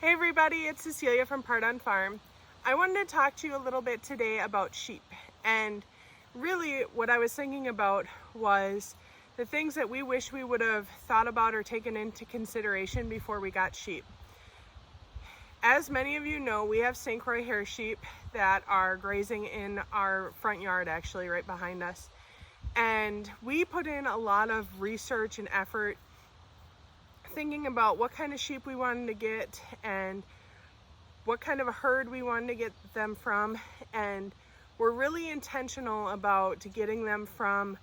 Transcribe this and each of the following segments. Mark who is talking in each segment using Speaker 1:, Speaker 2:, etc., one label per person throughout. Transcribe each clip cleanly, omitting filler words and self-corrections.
Speaker 1: Hey everybody, it's Cecilia from Pardon Farm. I wanted to talk to you a little bit today about sheep, and really what I was thinking about was the things that we wish we would have thought about or taken into consideration before we got sheep. As many of you know, we have St. Croix hair sheep that are grazing in our front yard, actually right behind us, and we put in a lot of research and effort thinking about what kind of sheep we wanted to get and what kind of a herd we wanted to get them from, and we're really intentional about getting them from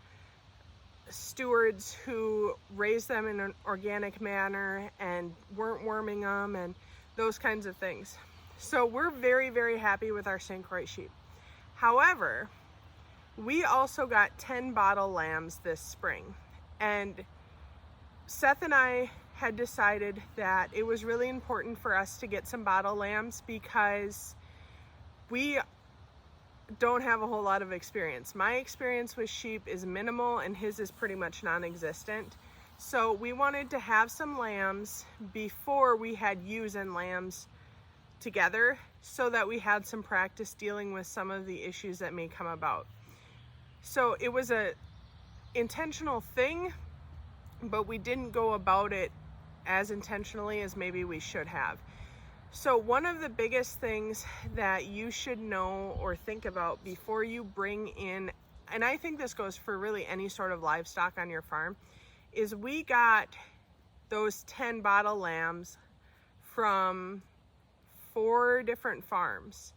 Speaker 1: stewards who raise them in an organic manner and weren't worming them and those kinds of things. So we're very, very happy with our St. Croix sheep. However, we also got 10 bottle lambs this spring, and Seth and I had decided that it was really important for us to get some bottle lambs because we don't have a whole lot of experience. My experience with sheep is minimal and his is pretty much non-existent. So we wanted to have some lambs before we had ewes and lambs together so that we had some practice dealing with some of the issues that may come about. So it was a intentional thing, but we didn't go about it as intentionally as maybe we should have. So one of the biggest things that you should know or think about before you bring in, and I think this goes for really any sort of livestock on your farm, is we got those 10 bottle lambs from 4 different farms.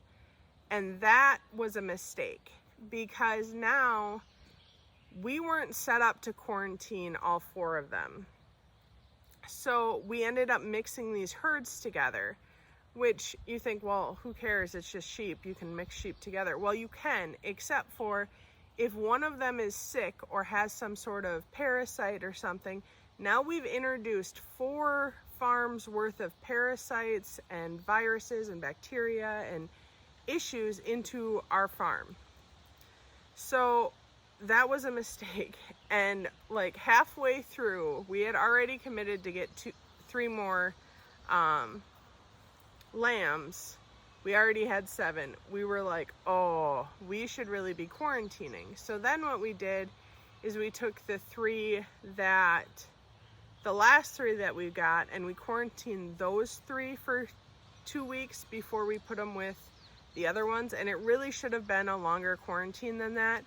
Speaker 1: And that was a mistake because now we weren't set up to quarantine all 4 of them. So we ended up mixing these herds together, which you think, well, who cares? It's just sheep. You can mix sheep together. Well, you can, except for if one of them is sick or has some sort of parasite or something. Now we've introduced 4 farms worth of parasites and viruses and bacteria and issues into our farm. So that was a mistake, and like halfway through we had already committed to get 3 more lambs. We already had 7. We were like, oh, we should really be quarantining. So then what we did is we took the last 3 that we got, and we quarantined those 3 for 2 weeks before we put them with the other ones. And it really should have been a longer quarantine than that,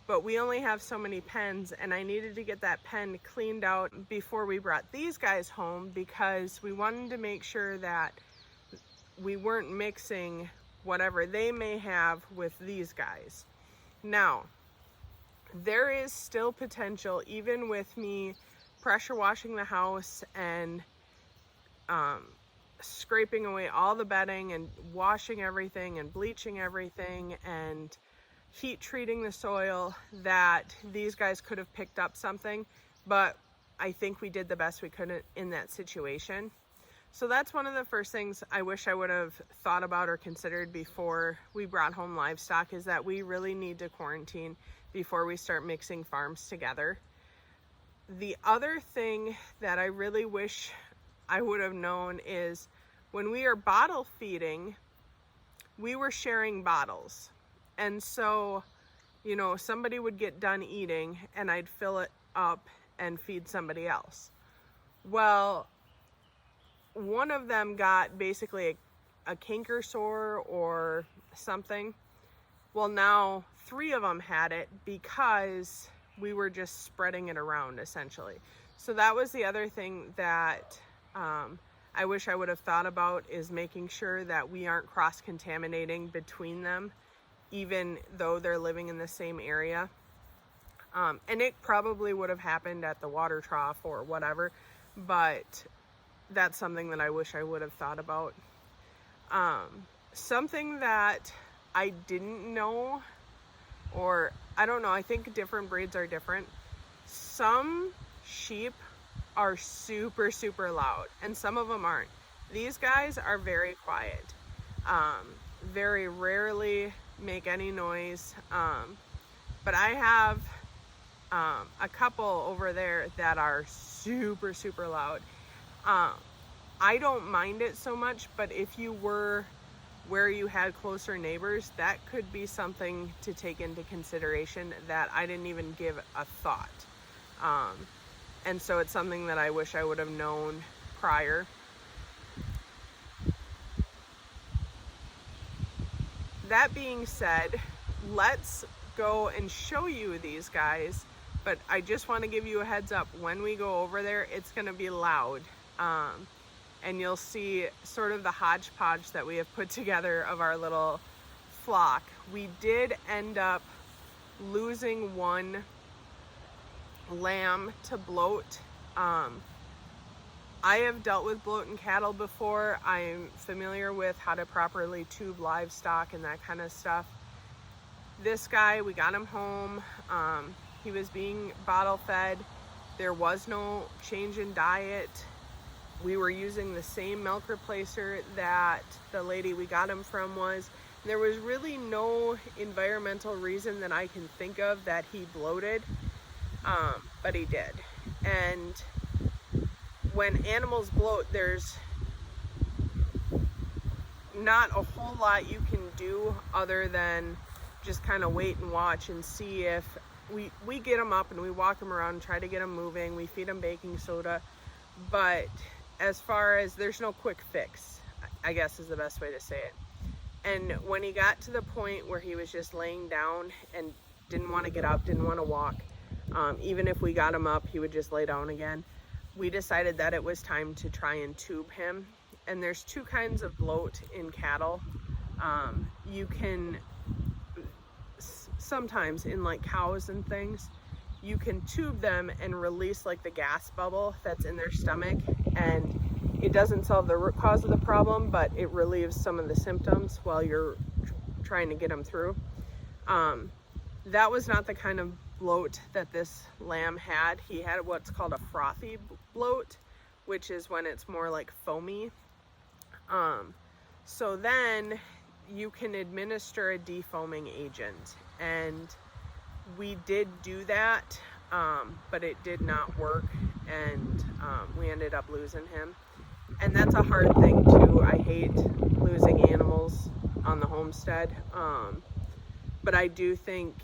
Speaker 1: but we only have so many pens, and I needed to get that pen cleaned out before we brought these guys home because we wanted to make sure that we weren't mixing whatever they may have with these guys. Now, there is still potential, even with me pressure washing the house and scraping away all the bedding and washing everything and bleaching everything and heat treating the soil, that these guys could have picked up something, but I think we did the best we could in that situation. So that's one of the first things I wish I would have thought about or considered before we brought home livestock, is that we really need to quarantine before we start mixing farms together. The other thing that I really wish I would have known is when we are bottle feeding, we were sharing bottles. And so, somebody would get done eating and I'd fill it up and feed somebody else. Well, one of them got basically a canker sore or something. Well, now 3 of them had it because we were just spreading it around essentially. So that was the other thing that I wish I would have thought about, is making sure that we aren't cross-contaminating between them, even though they're living in the same area. And it probably would have happened at the water trough or whatever, but that's something that I wish I would have thought about. Something that I didn't know, or I don't know, I think different breeds are different. Some sheep are super, super loud, and some of them aren't. These guys are very quiet. Very rarely make any noise. But I have a couple over there that are super, super loud. I don't mind it so much, but if you were where you had closer neighbors, that could be something to take into consideration that I didn't even give a thought. And so it's something that I wish I would have known prior. That being said, let's go and show you these guys, but I just want to give you a heads up. When we go over there, it's going to be loud. And you'll see sort of the hodgepodge that we have put together of our little flock. We did end up losing one lamb to bloat. I have dealt with bloat in cattle before. I'm familiar with how to properly tube livestock and that kind of stuff. This guy, we got him home. He was being bottle fed. There was no change in diet. We were using the same milk replacer that the lady we got him from was. There was really no environmental reason that I can think of that he bloated, but he did. And when animals bloat, there's not a whole lot you can do other than just kind of wait and watch and see if we get them up and we walk them around and try to get them moving. We feed them baking soda, but as far as there's no quick fix, I guess is the best way to say it. And when he got to the point where he was just laying down and didn't want to get up, didn't want to walk, even if we got him up, he would just lay down again. We decided that it was time to try and tube him. And there's two kinds of bloat in cattle. You can, sometimes in like cows and things, you can tube them and release like the gas bubble that's in their stomach, and it doesn't solve the root cause of the problem, but it relieves some of the symptoms while you're trying to get them through. That was not the kind of bloat that this lamb had. He had what's called a frothy bloat, which is when it's more like foamy. So then you can administer a defoaming agent, and we did do that, but it did not work, and we ended up losing him. And that's a hard thing too. I hate losing animals on the homestead, but I do think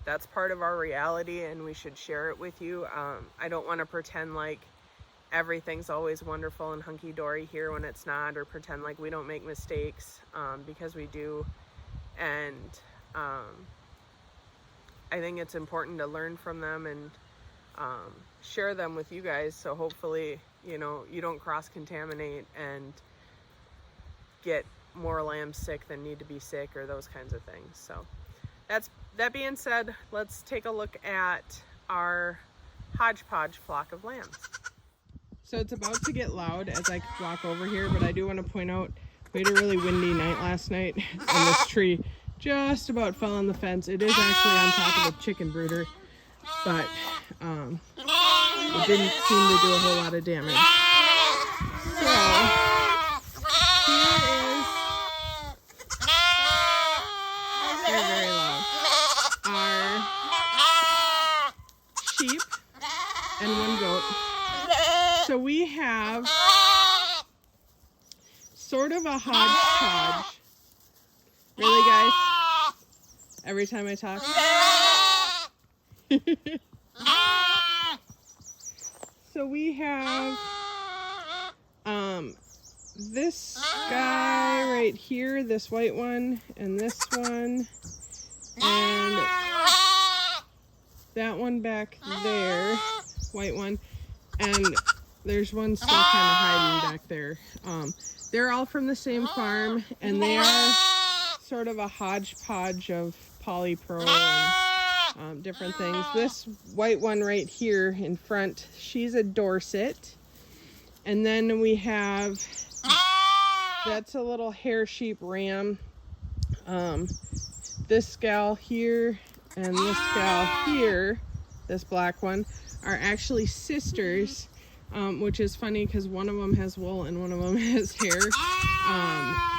Speaker 1: that's part of our reality and we should share it with you. I don't want to pretend like everything's always wonderful and hunky-dory here when it's not, or pretend like we don't make mistakes, because we do. And I think it's important to learn from them and share them with you guys, so hopefully, you know, you don't cross-contaminate and get more lambs sick than need to be sick, or those kinds of things. So that being said, let's take a look at our hodgepodge flock of lambs. So it's about to get loud as I walk over here, but I do want to point out we had a really windy night last night, and this tree just about fell on the fence. It is actually on top of the chicken brooder, but it didn't seem to do a whole lot of damage. So here is, they're very loud, our sheep and one goat. So we have sort of a hodgepodge. Really, guys? Every time I talk? So we have this guy right here, this white one, and this one, and that one back there, white one, and there's one still kind of hiding back there. They're all from the same farm, and they are sort of a hodgepodge of polypro and different things. This white one right here in front, she's a Dorset. And then we have, that's a little hair sheep ram. This gal here and this gal here, this black one, are actually sisters, which is funny because one of them has wool and one of them has hair.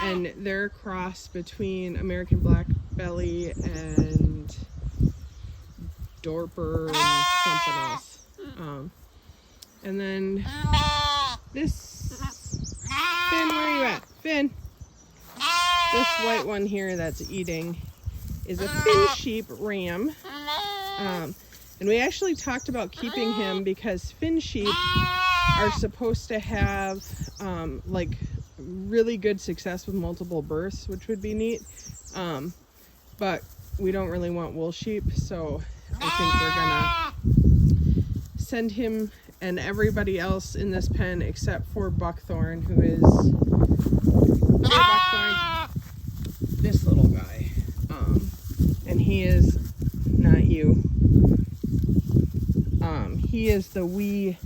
Speaker 1: And they're a cross between American Black Belly and Dorper and something else. And then this Finn. This white one here that's eating is a Finn sheep ram. And we actually talked about keeping him because Finn sheep are supposed to have like really good success with multiple births, which would be neat. But we don't really want wool sheep, so I think we're gonna send him and everybody else in this pen except for Buckthorn, who is Buckthorn, this little guy. And he is not you. He is the wee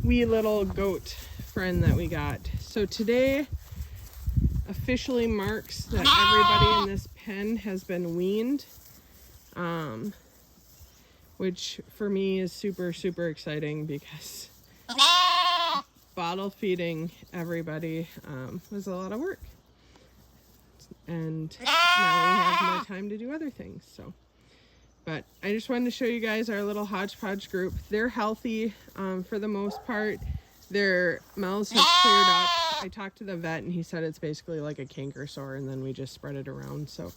Speaker 1: little goat friend that we got. So today officially marks that everybody in this pen has been weaned, which for me is super, super exciting because bottle feeding everybody was a lot of work. And now we have more time to do other things. So, but I just wanted to show you guys our little hodgepodge group. They're healthy for the most part. Their mouths have cleared up. I talked to the vet and he said it's basically like a canker sore, and then we just spread it around. So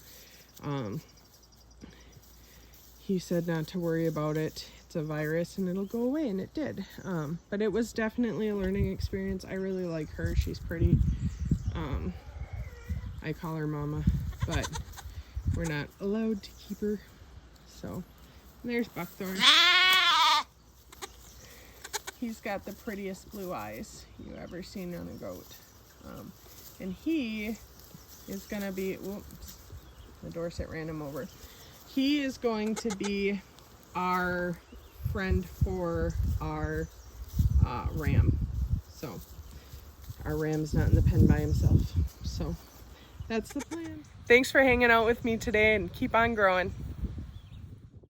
Speaker 1: he said not to worry about it. It's a virus and it'll go away, and it did. But it was definitely a learning experience. I really like her. She's pretty. I call her Mama, but we're not allowed to keep her. So there's Buckthorn. He's got the prettiest blue eyes you ever seen on a goat. And he is gonna be, whoops, the Dorset ran him over. He is going to be our friend for our ram. So our ram's not in the pen by himself. So that's the plan. Thanks for hanging out with me today, and keep on growing.